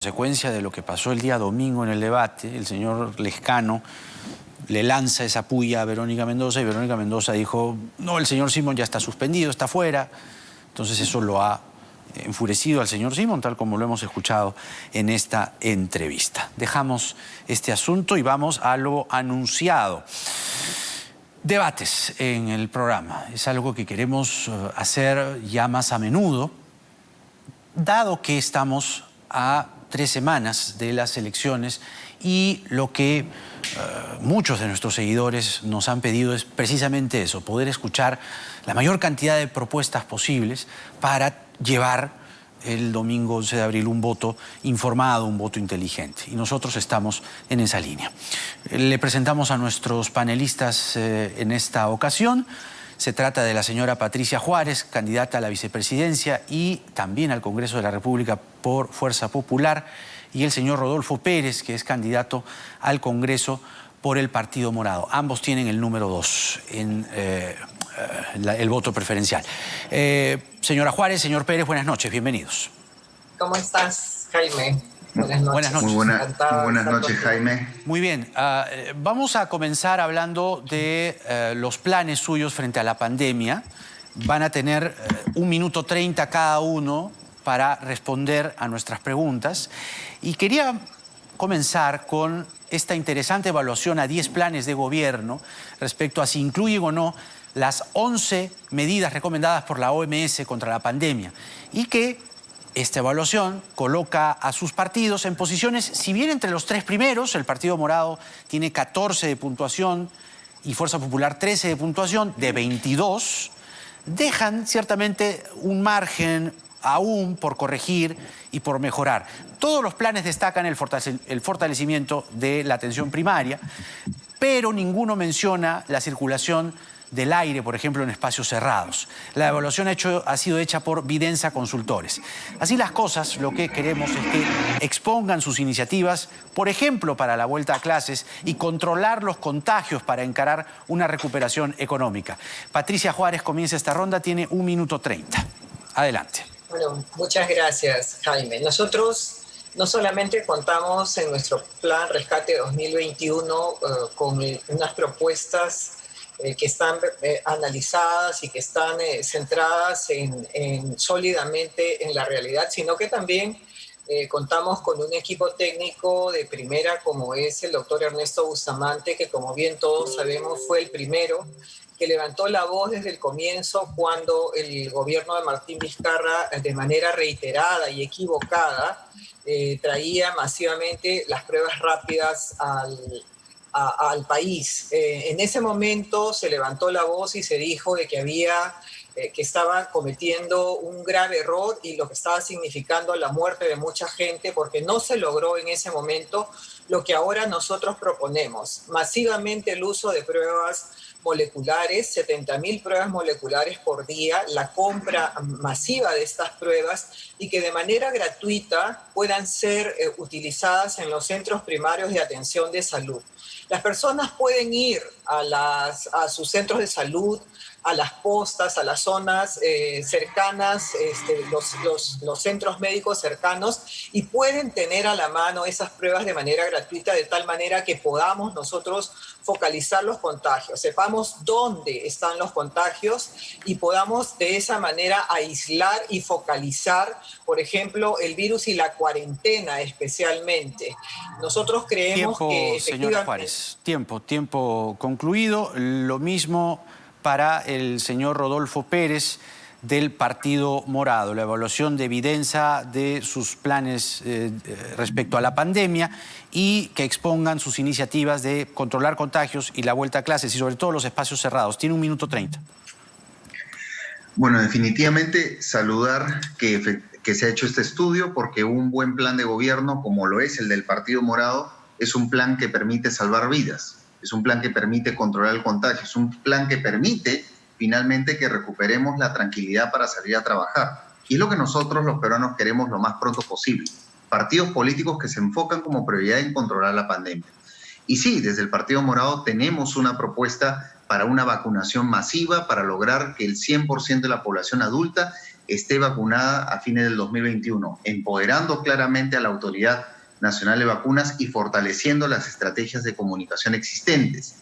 consecuencia de lo que pasó el día domingo en el debate, el señor Lescano le lanza esa puya a Verónica Mendoza y Verónica Mendoza dijo, no, el señor Simón ya está suspendido, está fuera. Entonces eso lo ha enfurecido al señor Simón, tal como lo hemos escuchado en esta entrevista. Dejamos este asunto y vamos a lo anunciado. Debates en el programa. Es algo que queremos hacer ya más a menudo, dado que estamos a 3 semanas de las elecciones y lo que muchos de nuestros seguidores nos han pedido es precisamente eso, poder escuchar la mayor cantidad de propuestas posibles para llevar el domingo 11 de abril un voto informado, un voto inteligente. Y nosotros estamos en esa línea. Le presentamos a nuestros panelistas en esta ocasión. Se trata de la señora Patricia Juárez, candidata a la vicepresidencia y también al Congreso de la República por Fuerza Popular, y el señor Rodolfo Pérez, que es candidato al Congreso por el Partido Morado. Ambos tienen el número 2 en el voto preferencial. Señora Juárez, señor Pérez, buenas noches, bienvenidos. ¿Cómo estás, Jaime? Buenas noches. Buenas noches. Muy buenas noches, Jaime. Muy bien, vamos a comenzar hablando de los planes suyos frente a la pandemia. Van a tener 1 minuto 30 cada uno para responder a nuestras preguntas. Y quería comenzar con esta interesante evaluación a 10 planes de gobierno respecto a si incluyen o no las 11 medidas recomendadas por la OMS contra la pandemia, y que esta evaluación coloca a sus partidos en posiciones, si bien entre los 3 primeros, el Partido Morado tiene 14 de puntuación y Fuerza Popular 13 de puntuación, de 22, dejan ciertamente un margen aún por corregir y por mejorar. Todos los planes destacan el fortalecimiento de la atención primaria, pero ninguno menciona la circulación del aire, por ejemplo, en espacios cerrados. La evaluación ha sido hecha por Vidensa Consultores. Así las cosas, lo que queremos es que expongan sus iniciativas, por ejemplo, para la vuelta a clases y controlar los contagios para encarar una recuperación económica. Patricia Juárez comienza esta ronda, tiene 1 minuto 30. Adelante. Bueno, muchas gracias, Jaime. Nosotros no solamente contamos en nuestro plan Rescate 2021 con unas propuestas que están analizadas y que están centradas sólidamente en la realidad, sino que también contamos con un equipo técnico de primera como es el doctor Ernesto Bustamante, que como bien todos sabemos fue el primero que levantó la voz desde el comienzo cuando el gobierno de Martín Vizcarra, de manera reiterada y equivocada, traía masivamente las pruebas rápidas al país. En ese momento se levantó la voz y se dijo de que estaba cometiendo un grave error y lo que estaba significando la muerte de mucha gente, porque no se logró en ese momento lo que ahora nosotros proponemos: masivamente el uso de pruebas moleculares, 70.000 pruebas moleculares por día, la compra masiva de estas pruebas y que de manera gratuita puedan ser utilizadas en los centros primarios de atención de salud. Las personas pueden ir a sus centros de salud, a las postas, a las zonas cercanas, los centros médicos cercanos, y pueden tener a la mano esas pruebas de manera gratuita, de tal manera que podamos nosotros focalizar los contagios, sepamos dónde están los contagios y podamos de esa manera aislar y focalizar, por ejemplo, el virus y la cuarentena especialmente. Nosotros creemos que efectivamente... Señora Juárez, tiempo concluido. Lo mismo para el señor Rodolfo Pérez del Partido Morado. La evaluación de Vidensa de sus planes respecto a la pandemia y que expongan sus iniciativas de controlar contagios y la vuelta a clases y sobre todo los espacios cerrados. Tiene 1 minuto 30. Bueno, definitivamente saludar que se ha hecho este estudio, porque un buen plan de gobierno como lo es el del Partido Morado es un plan que permite salvar vidas, es un plan que permite controlar el contagio, es un plan que permite finalmente que recuperemos la tranquilidad para salir a trabajar. Y es lo que nosotros los peruanos queremos lo más pronto posible. Partidos políticos que se enfocan como prioridad en controlar la pandemia. Y sí, desde el Partido Morado tenemos una propuesta para una vacunación masiva, para lograr que el 100% de la población adulta esté vacunada a fines del 2021, empoderando claramente a la Autoridad Nacional de Vacunas y fortaleciendo las estrategias de comunicación existentes.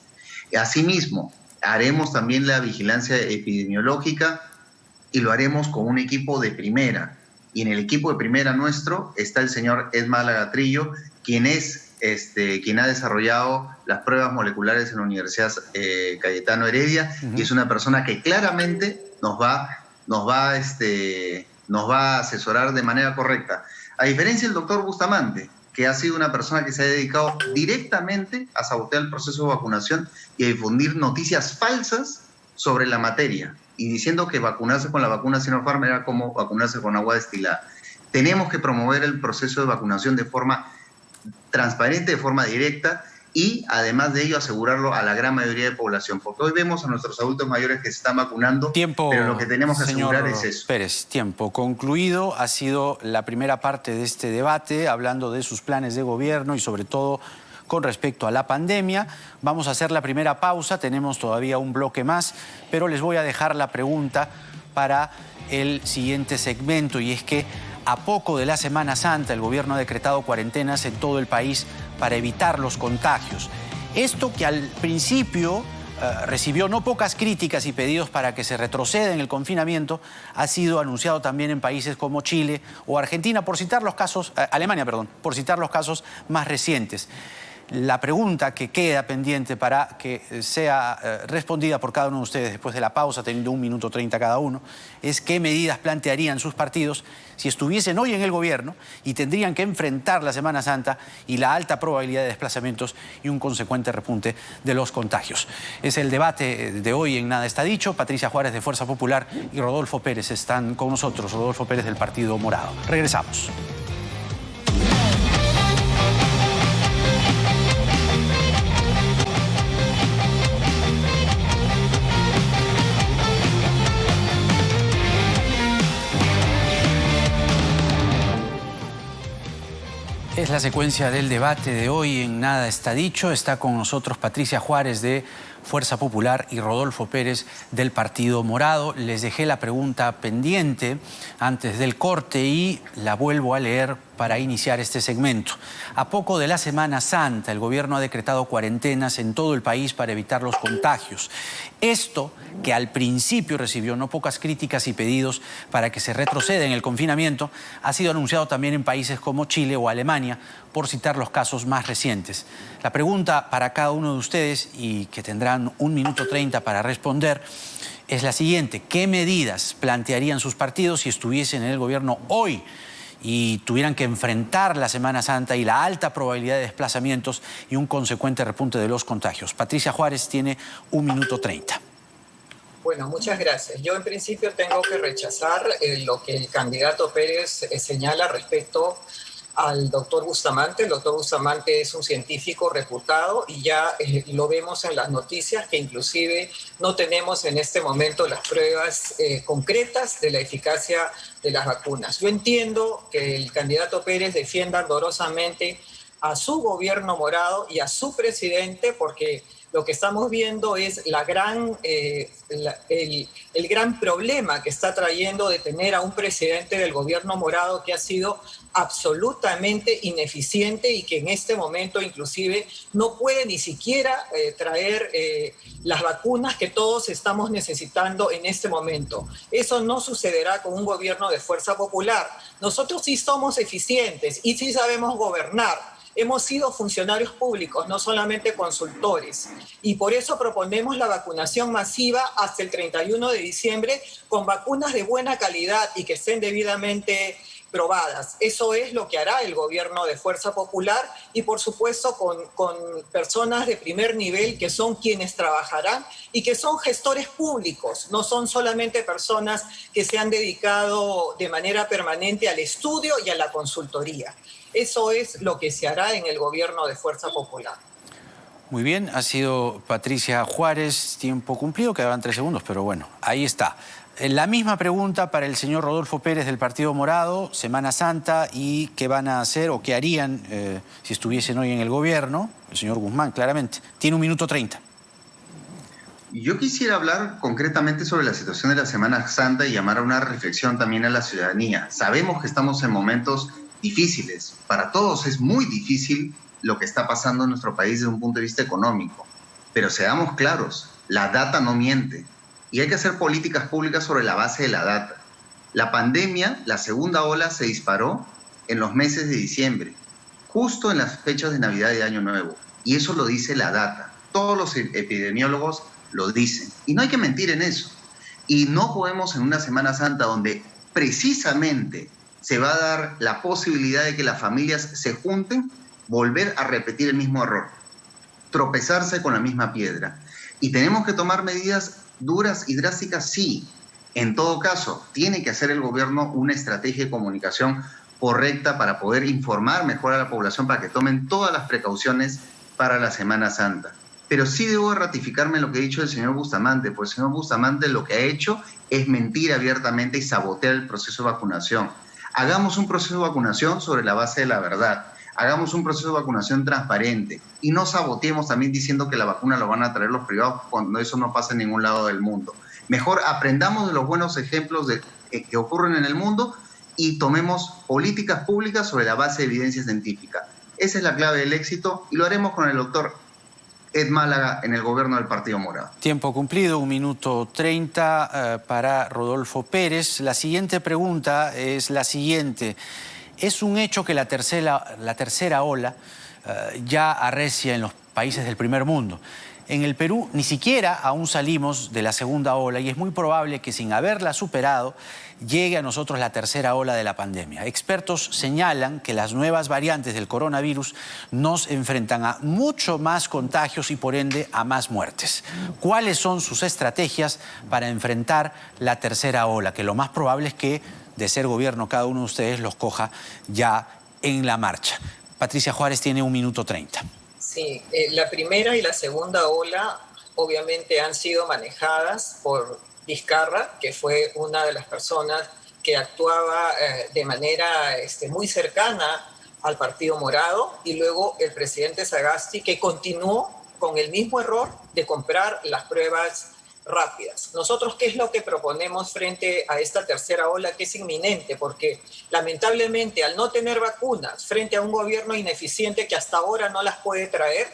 Asimismo, haremos también la vigilancia epidemiológica y lo haremos con un equipo de primera. Y en el equipo de primera nuestro está el señor Edmar Lagatrillo, quien ha desarrollado las pruebas moleculares en la Universidad Cayetano Heredia, y es una persona que claramente nos va a asesorar de manera correcta. A diferencia del doctor Bustamante, que ha sido una persona que se ha dedicado directamente a sabotear el proceso de vacunación y a difundir noticias falsas sobre la materia, y diciendo que vacunarse con la vacuna Sinopharm era como vacunarse con agua destilada. Tenemos que promover el proceso de vacunación de forma transparente, de forma directa, y además de ello asegurarlo a la gran mayoría de población, porque hoy vemos a nuestros adultos mayores que se están vacunando, pero lo que tenemos que asegurar es eso. Pérez, tiempo concluido. Ha sido la primera parte de este debate, hablando de sus planes de gobierno y sobre todo con respecto a la pandemia. Vamos a hacer la primera pausa, tenemos todavía un bloque más, pero les voy a dejar la pregunta para el siguiente segmento, y es que a poco de la Semana Santa el gobierno ha decretado cuarentenas en todo el país para evitar los contagios. Esto que al principio recibió no pocas críticas y pedidos para que se retroceda en el confinamiento, ha sido anunciado también en países como Chile o Argentina, por citar los casos, Alemania, perdón, por citar los casos más recientes. La pregunta que queda pendiente para que sea respondida por cada uno de ustedes después de la pausa, teniendo 1 minuto 30 cada uno, es qué medidas plantearían sus partidos si estuviesen hoy en el gobierno y tendrían que enfrentar la Semana Santa y la alta probabilidad de desplazamientos y un consecuente repunte de los contagios. Es el debate de hoy en Nada Está Dicho. Patricia Juárez de Fuerza Popular y Rodolfo Pérez están con nosotros. Rodolfo Pérez del Partido Morado. Regresamos. Es la secuencia del debate de hoy en Nada Está Dicho. Está con nosotros Patricia Juárez de Fuerza Popular y Rodolfo Pérez del Partido Morado. Les dejé la pregunta pendiente antes del corte y la vuelvo a leer para iniciar este segmento. A poco de la Semana Santa, el gobierno ha decretado cuarentenas en todo el país para evitar los contagios. Esto, que al principio recibió no pocas críticas y pedidos para que se retroceda en el confinamiento, ha sido anunciado también en países como Chile o Alemania, por citar los casos más recientes. La pregunta para cada uno de ustedes, y que tendrán 1 minuto 30 para responder, es la siguiente. ¿Qué medidas plantearían sus partidos si estuviesen en el gobierno hoy y tuvieran que enfrentar la Semana Santa y la alta probabilidad de desplazamientos y un consecuente repunte de los contagios? Patricia Juárez tiene 1 minuto 30. Bueno, muchas gracias. Yo en principio tengo que rechazar lo que el candidato Pérez señala respecto al doctor Bustamante. El doctor Bustamante es un científico reputado y ya lo vemos en las noticias que inclusive no tenemos en este momento las pruebas concretas de la eficacia de las vacunas. Yo entiendo que el candidato Pérez defienda ardorosamente a su gobierno morado y a su presidente, porque lo que estamos viendo es el gran problema que está trayendo de tener a un presidente del gobierno morado que ha sido absolutamente ineficiente y que en este momento inclusive no puede ni siquiera traer las vacunas que todos estamos necesitando en este momento. Eso no sucederá con un gobierno de Fuerza Popular. Nosotros sí somos eficientes y sí sabemos gobernar. Hemos sido funcionarios públicos, no solamente consultores. Y por eso proponemos la vacunación masiva hasta el 31 de diciembre con vacunas de buena calidad y que estén debidamente probadas. Eso es lo que hará el gobierno de Fuerza Popular y, por supuesto, con personas de primer nivel que son quienes trabajarán y que son gestores públicos, no son solamente personas que se han dedicado de manera permanente al estudio y a la consultoría. Eso es lo que se hará en el gobierno de Fuerza Popular. Muy bien, ha sido Patricia Juárez, tiempo cumplido, quedaban 3 segundos, pero bueno, ahí está. La misma pregunta para el señor Rodolfo Pérez del Partido Morado, Semana Santa, y qué van a hacer o qué harían si estuviesen hoy en el gobierno, el señor Guzmán, claramente. Tiene 1 minuto 30. Yo quisiera hablar concretamente sobre la situación de la Semana Santa y llamar a una reflexión también a la ciudadanía. Sabemos que estamos en momentos difíciles. Para todos es muy difícil lo que está pasando en nuestro país desde un punto de vista económico. Pero seamos claros, la data no miente y hay que hacer políticas públicas sobre la base de la data. La pandemia, la segunda ola, se disparó en los meses de diciembre, justo en las fechas de Navidad y Año Nuevo. Y eso lo dice la data. Todos los epidemiólogos lo dicen. Y no hay que mentir en eso. Y no podemos en una Semana Santa donde precisamente se va a dar la posibilidad de que las familias se junten, volver a repetir el mismo error, tropezarse con la misma piedra. Y tenemos que tomar medidas duras y drásticas, sí. En todo caso, tiene que hacer el gobierno una estrategia de comunicación correcta para poder informar mejor a la población para que tomen todas las precauciones para la Semana Santa. Pero sí debo ratificarme en lo que ha dicho el señor Bustamante, porque el señor Bustamante lo que ha hecho es mentir abiertamente y sabotear el proceso de vacunación. Hagamos un proceso de vacunación sobre la base de la verdad. Hagamos un proceso de vacunación transparente y no saboteemos también diciendo que la vacuna lo van a traer los privados cuando eso no pasa en ningún lado del mundo. Mejor aprendamos de los buenos ejemplos que ocurren en el mundo y tomemos políticas públicas sobre la base de evidencia científica. Esa es la clave del éxito y lo haremos con el doctor Ed Málaga en el gobierno del Partido Morado. Tiempo cumplido, 1 minuto 30 para Rodolfo Pérez. La siguiente pregunta es la siguiente. Es un hecho que la tercera ola ya arrecia en los países del primer mundo. En el Perú ni siquiera aún salimos de la segunda ola y es muy probable que sin haberla superado llegue a nosotros la tercera ola de la pandemia. Expertos señalan que las nuevas variantes del coronavirus nos enfrentan a mucho más contagios y por ende a más muertes. ¿Cuáles son sus estrategias para enfrentar la tercera ola? Que lo más probable es que, de ser gobierno, cada uno de ustedes los coja ya en la marcha. Patricia Juárez tiene 1 minuto 30. Sí, la primera y la segunda ola obviamente han sido manejadas por Vizcarra, que fue una de las personas que actuaba de manera muy cercana al Partido Morado, y luego el presidente Sagasti, que continuó con el mismo error de comprar las pruebas rápidas. Nosotros, ¿qué es lo que proponemos frente a esta tercera ola que es inminente? Porque lamentablemente, al no tener vacunas frente a un gobierno ineficiente que hasta ahora no las puede traer,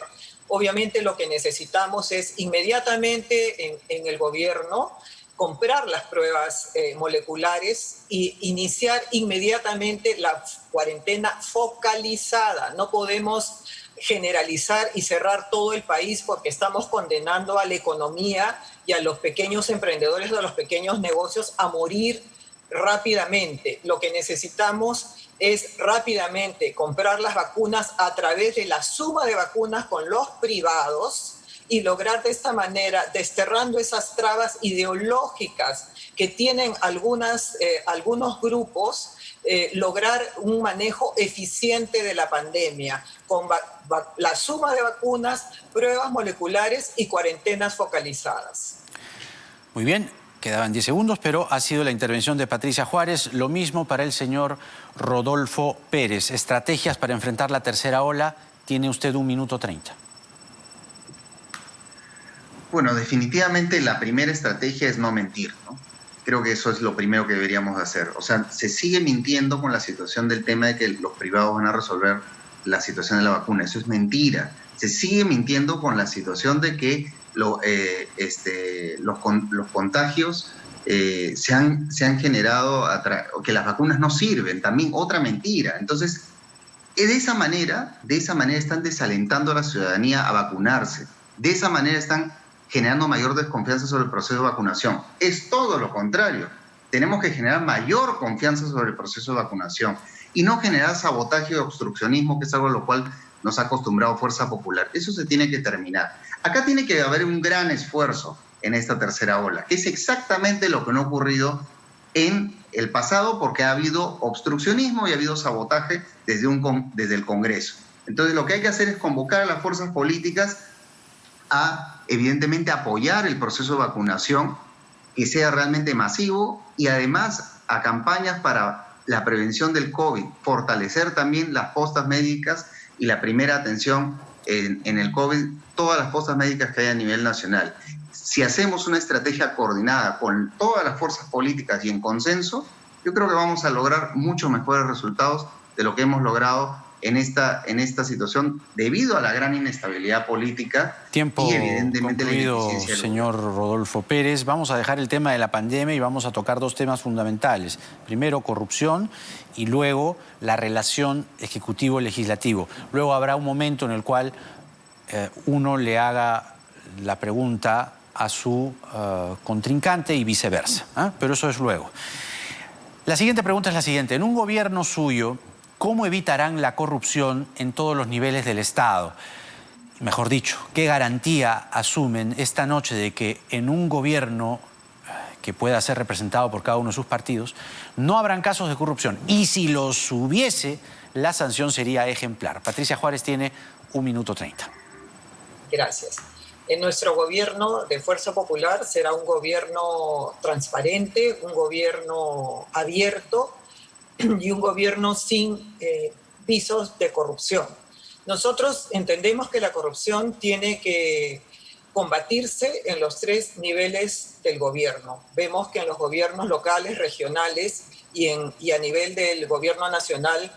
obviamente lo que necesitamos es inmediatamente en el gobierno comprar las pruebas moleculares e iniciar inmediatamente la cuarentena focalizada. No podemos generalizar y cerrar todo el país porque estamos condenando a la economía y a los pequeños emprendedores de los pequeños negocios a morir rápidamente. Lo que necesitamos es rápidamente comprar las vacunas a través de la suma de vacunas con los privados y lograr de esta manera, desterrando esas trabas ideológicas que tienen algunos grupos, lograr un manejo eficiente de la pandemia con la suma de vacunas, pruebas moleculares y cuarentenas focalizadas. Muy bien, quedaban 10 segundos, pero ha sido la intervención de Patricia Juárez. Lo mismo para el señor Rodolfo Pérez. Estrategias para enfrentar la tercera ola. Tiene usted 1 minuto 30. Bueno, definitivamente la primera estrategia es no mentir, ¿no? Creo que eso es lo primero que deberíamos hacer. O sea, se sigue mintiendo con la situación del tema de que los privados van a resolver la situación de la vacuna. Eso es mentira. Se sigue mintiendo con la situación de que los contagios se han generado, que las vacunas no sirven. También otra mentira. Entonces, de esa manera están desalentando a la ciudadanía a vacunarse. De esa manera están generando mayor desconfianza sobre el proceso de vacunación. Es todo lo contrario. Tenemos que generar mayor confianza sobre el proceso de vacunación y no generar sabotaje y obstruccionismo, que es algo a lo cual nos ha acostumbrado Fuerza Popular. Eso se tiene que terminar. Acá tiene que haber un gran esfuerzo en esta tercera ola, que es exactamente lo que no ha ocurrido en el pasado, porque ha habido obstruccionismo y ha habido sabotaje desde el Congreso. Entonces, lo que hay que hacer es convocar a las fuerzas políticas a, evidentemente, apoyar el proceso de vacunación, que sea realmente masivo, y además a campañas para la prevención del COVID, fortalecer también las postas médicas y la primera atención en el COVID, todas las postas médicas que hay a nivel nacional. si hacemos una estrategia coordinada con todas las fuerzas políticas y en consenso, yo creo que vamos a lograr mucho mejores resultados de lo que hemos logrado en esta situación debido a la gran inestabilidad política Tiempo y evidentemente concluido, la ineficiencia. señor Rodolfo Pérez. Vamos a dejar el tema de la pandemia y vamos a tocar dos temas fundamentales. Primero, corrupción y luego la relación ejecutivo-legislativo. Luego habrá un momento en el cual uno le haga la pregunta a su contrincante y viceversa, ¿eh? Pero eso es luego. La siguiente pregunta es la siguiente. En un gobierno suyo, ¿cómo evitarán la corrupción en todos los niveles del Estado? Mejor dicho, ¿qué garantía asumen esta noche de que en un gobierno que pueda ser representado por cada uno de sus partidos no habrán casos de corrupción? Y si los hubiese, la sanción sería ejemplar. Patricia Juárez tiene 1 minuto 30. Gracias. En nuestro gobierno de Fuerza Popular será un gobierno transparente, un gobierno abierto y un gobierno sin visos de corrupción. Nosotros entendemos que la corrupción tiene que combatirse en los 3 niveles del gobierno. Vemos que en los gobiernos locales, regionales y a nivel del gobierno nacional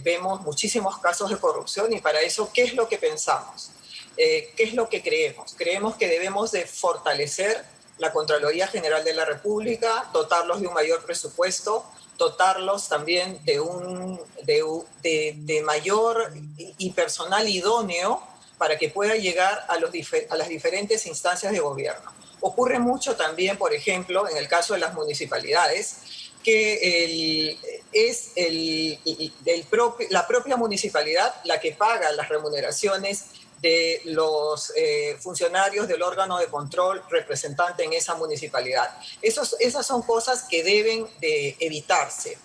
vemos muchísimos casos de corrupción y para eso, ¿qué es lo que pensamos? ¿Qué es lo que creemos? Creemos que debemos de fortalecer la Contraloría General de la República, dotarlos de un mayor presupuesto, dotarlos también de mayor y personal idóneo para que pueda llegar a las diferentes instancias de gobierno. Ocurre mucho también, por ejemplo, en el caso de las municipalidades, que es la propia municipalidad la que paga las remuneraciones de los funcionarios del órgano de control representante en esa municipalidad. Esas son cosas que deben de evitarse.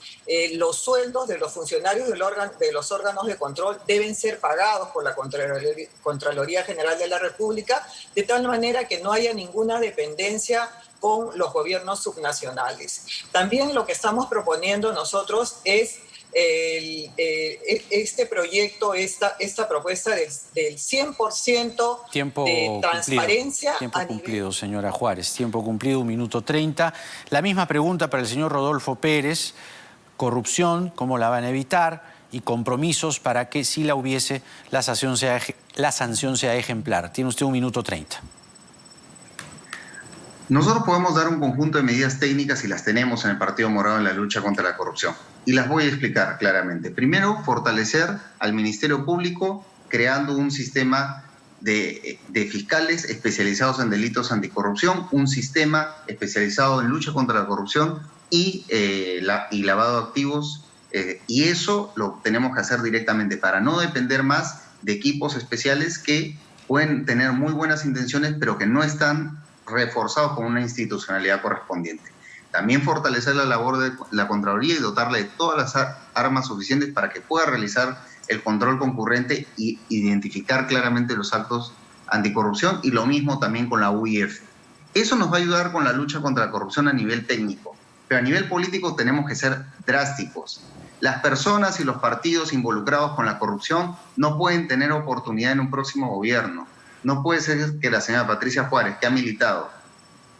Los sueldos de los funcionarios de los órganos de control deben ser pagados por la Contraloría General de la República, de tal manera que no haya ninguna dependencia con los gobiernos subnacionales. También lo que estamos proponiendo nosotros es este proyecto, esta propuesta del 100% de transparencia. Tiempo cumplido, señora Juárez. Tiempo cumplido, 1 minuto 30. La misma pregunta para el señor Rodolfo Pérez. Corrupción, ¿cómo la van a evitar? Y compromisos para que, si la hubiese, la sanción sea ejemplar. Tiene usted 1 minuto 30. Nosotros podemos dar un conjunto de medidas técnicas y las tenemos en el Partido Morado en la lucha contra la corrupción. Y las voy a explicar claramente. Primero, fortalecer al Ministerio Público creando un sistema de fiscales especializados en delitos anticorrupción, un sistema especializado en lucha contra la corrupción y lavado de activos. Y eso lo tenemos que hacer directamente para no depender más de equipos especiales que pueden tener muy buenas intenciones, pero que no están reforzados con una institucionalidad correspondiente. También fortalecer la labor de la Contraloría y dotarla de todas las armas suficientes para que pueda realizar el control concurrente y identificar claramente los actos anticorrupción, y lo mismo también con la UIF. Eso nos va a ayudar con la lucha contra la corrupción a nivel técnico, pero a nivel político tenemos que ser drásticos. Las personas y los partidos involucrados con la corrupción no pueden tener oportunidad en un próximo gobierno. No puede ser que la señora Patricia Juárez, que ha militado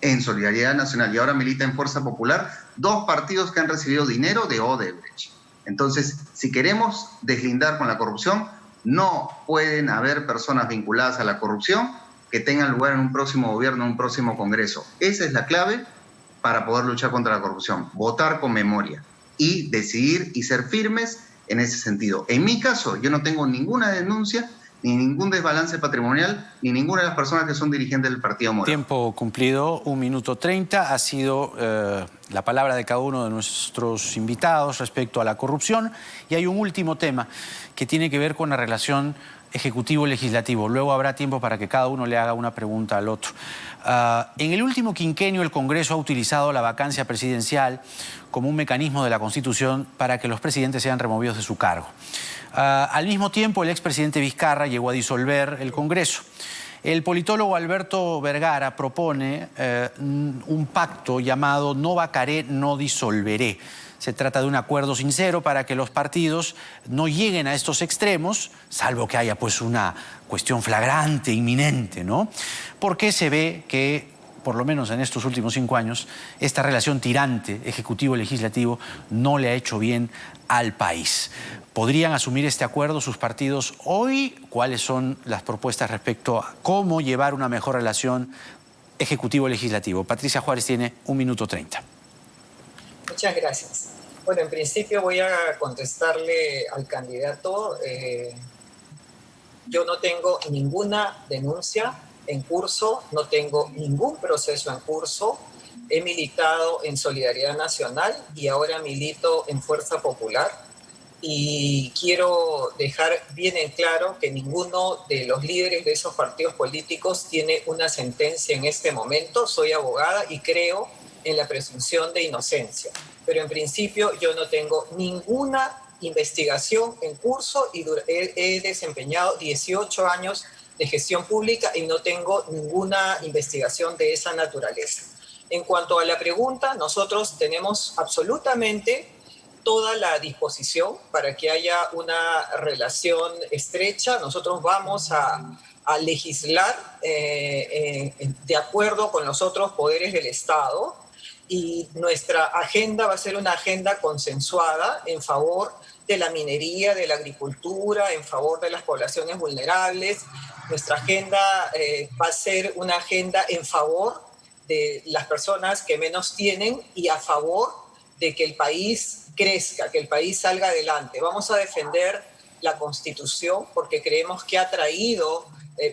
en Solidaridad Nacional y ahora milita en Fuerza Popular, 2 partidos que han recibido dinero de Odebrecht. Entonces, si queremos deslindar con la corrupción, no pueden haber personas vinculadas a la corrupción que tengan lugar en un próximo gobierno, en un próximo Congreso. Esa es la clave para poder luchar contra la corrupción. Votar con memoria y decidir y ser firmes en ese sentido. En mi caso, yo no tengo ninguna denuncia, ni ningún desbalance patrimonial, ni ninguna de las personas que son dirigentes del Partido Morado. Tiempo cumplido, 1 minuto 30. Ha sido la palabra de cada uno de nuestros invitados respecto a la corrupción. Y hay un último tema que tiene que ver con la relación ejecutivo-legislativo. Luego habrá tiempo para que cada uno le haga una pregunta al otro. En el último quinquenio, el Congreso ha utilizado la vacancia presidencial como un mecanismo de la Constitución para que los presidentes sean removidos de su cargo. Al mismo tiempo, el expresidente Vizcarra llegó a disolver el Congreso. El politólogo Alberto Vergara propone un pacto llamado No vacaré, no disolveré. Se trata de un acuerdo sincero para que los partidos no lleguen a estos extremos, salvo que haya pues una cuestión flagrante, inminente, ¿no? Porque se ve que por lo menos en estos últimos 5 años, esta relación tirante, ejecutivo-legislativo, no le ha hecho bien al país. ¿Podrían asumir este acuerdo sus partidos hoy? ¿Cuáles son las propuestas respecto a cómo llevar una mejor relación ejecutivo-legislativo? Patricia Juárez tiene 1 minuto 30. Muchas gracias. Bueno, en principio voy a contestarle al candidato. Yo no tengo ninguna denuncia en curso, no tengo ningún proceso en curso. He militado en Solidaridad Nacional y ahora milito en Fuerza Popular. Y quiero dejar bien en claro que ninguno de los líderes de esos partidos políticos tiene una sentencia en este momento. Soy abogada y creo en la presunción de inocencia. Pero en principio yo no tengo ninguna investigación en curso y he desempeñado 18 años de gestión pública y no tengo ninguna investigación de esa naturaleza. En cuanto a la pregunta, nosotros tenemos absolutamente toda la disposición para que haya una relación estrecha. Nosotros vamos a legislar de acuerdo con los otros poderes del Estado y nuestra agenda va a ser una agenda consensuada en favor de la minería, de la agricultura, en favor de las poblaciones vulnerables. Nuestra agenda va a ser una agenda en favor de las personas que menos tienen y a favor de que el país crezca, que el país salga adelante. Vamos a defender la Constitución porque creemos que ha traído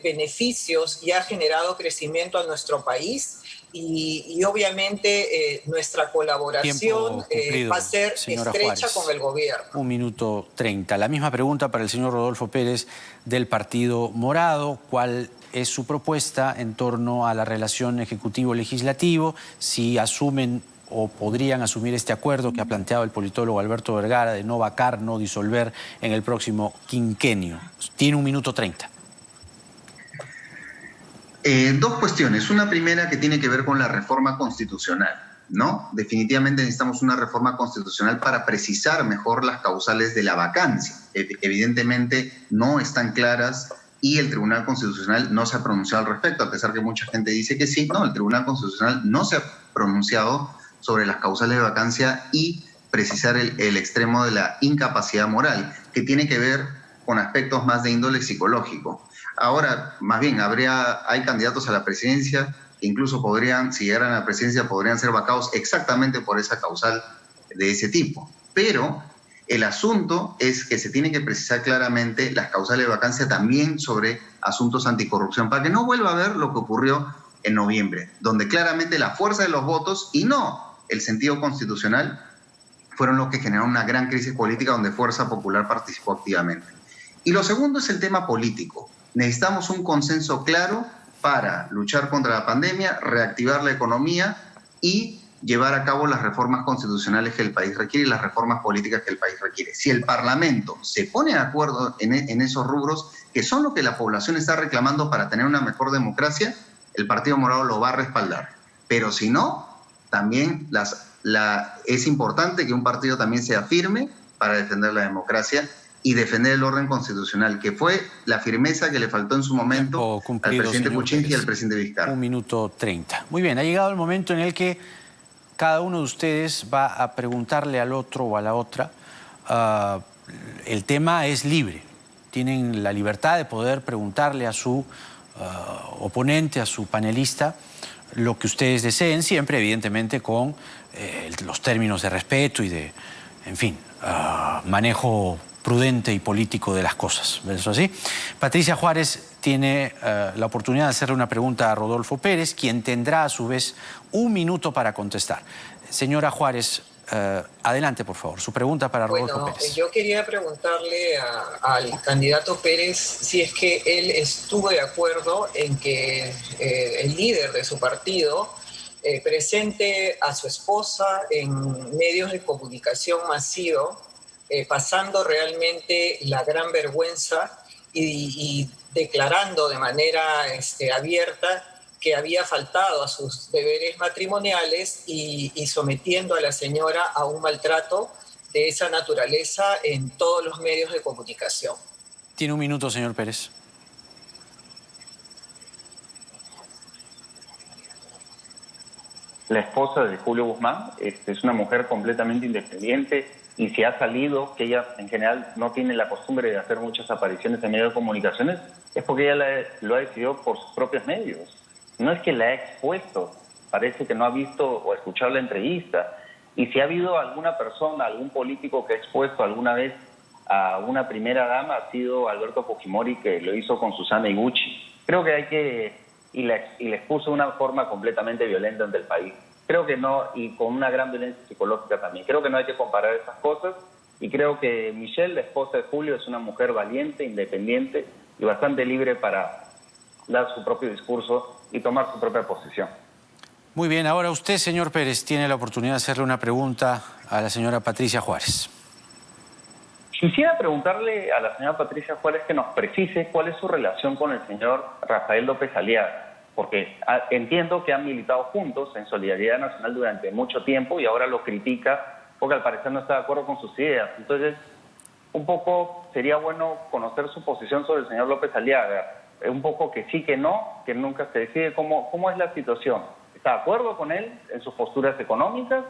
beneficios y ha generado crecimiento a nuestro país y obviamente nuestra colaboración va a ser estrecha Juárez, con el gobierno. 1 minuto 30. La misma pregunta para el señor Rodolfo Pérez del Partido Morado. ¿Cuál es su propuesta en torno a la relación ejecutivo-legislativo? Si asumen o podrían asumir este acuerdo que ha planteado el politólogo Alberto Vergara de no vacar, no disolver en el próximo quinquenio. Tiene 1 minuto 30. Dos cuestiones. Una primera que tiene que ver con la reforma constitucional, ¿no? Definitivamente necesitamos una reforma constitucional para precisar mejor las causales de la vacancia. Evidentemente no están claras y el Tribunal Constitucional no se ha pronunciado al respecto, a pesar que mucha gente dice que sí. No, el Tribunal Constitucional no se ha pronunciado sobre las causales de vacancia y precisar el extremo de la incapacidad moral, que tiene que ver con aspectos más de índole psicológico. Ahora, más bien, hay candidatos a la presidencia que incluso podrían, si llegaran a la presidencia, podrían ser vacados exactamente por esa causal de ese tipo. Pero el asunto es que se tiene que precisar claramente las causales de vacancia también sobre asuntos anticorrupción, para que no vuelva a ver lo que ocurrió en noviembre, donde claramente la fuerza de los votos y no el sentido constitucional fueron los que generaron una gran crisis política donde Fuerza Popular participó activamente. Y lo segundo es el tema político. Necesitamos un consenso claro para luchar contra la pandemia, reactivar la economía y llevar a cabo las reformas constitucionales que el país requiere y las reformas políticas que el país requiere. Si el Parlamento se pone de acuerdo en esos rubros, que son lo que la población está reclamando para tener una mejor democracia, el Partido Morado lo va a respaldar. Pero si no, también es importante que un partido también sea firme para defender la democracia y defender el orden constitucional, que fue la firmeza que le faltó en su momento al presidente Kuczynski y al presidente Vizcarra. 1 minuto 30. Muy bien, ha llegado el momento en el que cada uno de ustedes va a preguntarle al otro o a la otra. El tema es libre. Tienen la libertad de poder preguntarle a su oponente, a su panelista, lo que ustedes deseen, siempre evidentemente con los términos de respeto y de, en fin, manejo prudente y político de las cosas. ¿Es eso así? Patricia Juárez tiene la oportunidad de hacerle una pregunta a Rodolfo Pérez, quien tendrá a su vez 1 minuto para contestar. Señora Juárez, adelante, por favor. Su pregunta para Rodolfo Pérez. Yo quería preguntarle al candidato Pérez si es que él estuvo de acuerdo en que el líder de su partido presente a su esposa en medios de comunicación masivo, pasando realmente la gran vergüenza y declarando de manera abierta que había faltado a sus deberes matrimoniales y sometiendo a la señora a un maltrato de esa naturaleza en todos los medios de comunicación. Tiene 1 minuto, señor Pérez. la esposa de Julio Guzmán. Es una mujer completamente independiente, y si ha salido, que ella en general no tiene la costumbre de hacer muchas apariciones en medios de comunicaciones, es porque ella lo ha decidido por sus propios medios. No es que la ha expuesto, parece que no ha visto o escuchado la entrevista. Y si ha habido alguna persona, algún político que ha expuesto alguna vez a una primera dama, ha sido Alberto Fujimori, que lo hizo con Susana Iguchi. Creo que hay que... Y la expuso de una forma completamente violenta ante el país. Creo que no, y con una gran violencia psicológica también. Creo que no hay que comparar esas cosas, y creo que Michelle, la esposa de Julio, es una mujer valiente, independiente y bastante libre para dar su propio discurso y tomar su propia posición. Muy bien, ahora usted, señor Pérez, tiene la oportunidad de hacerle una pregunta a la señora Patricia Juárez. Quisiera preguntarle a la señora Patricia Juárez que nos precise cuál es su relación con el señor Rafael López Aliaga, porque entiendo que han militado juntos en Solidaridad Nacional durante mucho tiempo y ahora lo critica porque al parecer no está de acuerdo con sus ideas. Entonces, un poco sería bueno conocer su posición sobre el señor López Aliaga. Un poco que sí, que no, que nunca se decide. ¿Cómo es la situación? ¿Está de acuerdo con él en sus posturas económicas,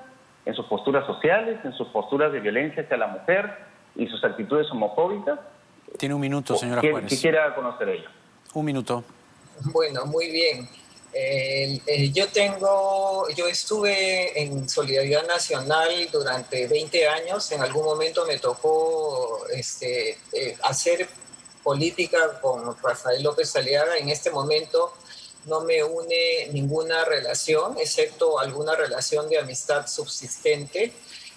en sus posturas sociales, en sus posturas de violencia hacia la mujer y sus actitudes homofóbicas? Tiene un minuto, señora Juárez. Quisiera conocer ella. Un minuto. Bueno, muy bien. Yo estuve en Solidaridad Nacional durante 20 años. En algún momento me tocó hacer política con Rafael López Aliaga. En este momento no me une ninguna relación, excepto alguna relación de amistad subsistente.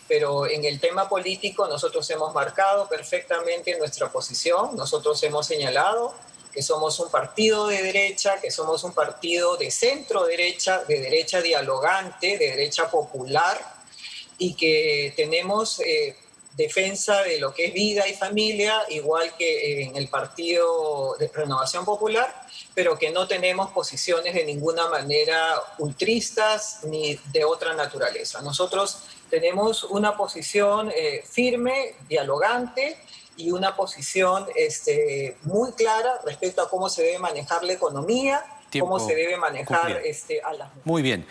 Pero en el tema político nosotros hemos marcado perfectamente nuestra posición. Nosotros hemos señalado que somos un partido de derecha, que somos un partido de centro derecha, de derecha dialogante, de derecha popular, y que tenemos defensa de lo que es vida y familia, igual que en el Partido de Renovación Popular, pero que no tenemos posiciones de ninguna manera ultristas ni de otra naturaleza. Nosotros tenemos una posición firme, dialogante, y una posición muy clara respecto a cómo se debe manejar la economía, cómo se debe manejar a las mujeres. Muy bien.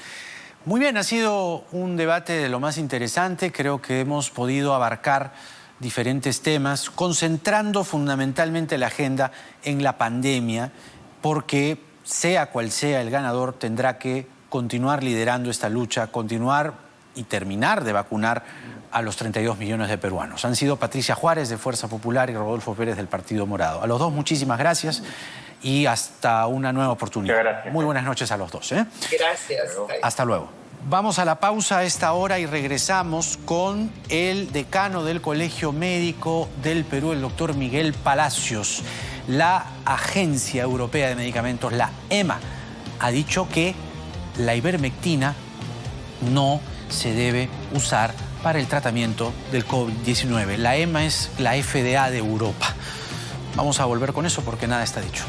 Muy bien, ha sido un debate de lo más interesante. Creo que hemos podido abarcar diferentes temas, concentrando fundamentalmente la agenda en la pandemia, porque sea cual sea el ganador, tendrá que continuar liderando esta lucha, continuar y terminar de vacunar a los 32 millones de peruanos. Han sido Patricia Juárez, de Fuerza Popular, y Rodolfo Pérez, del Partido Morado. A los dos, muchísimas gracias y hasta una nueva oportunidad. Gracias. Muy buenas noches a los dos. Gracias. Hasta luego. Vamos a la pausa a esta hora y regresamos con el decano del Colegio Médico del Perú, el doctor Miguel Palacios. La Agencia Europea de Medicamentos, la EMA, ha dicho que la ivermectina no se debe usar para el tratamiento del COVID-19. La EMA es la FDA de Europa. Vamos a volver con eso porque nada está dicho.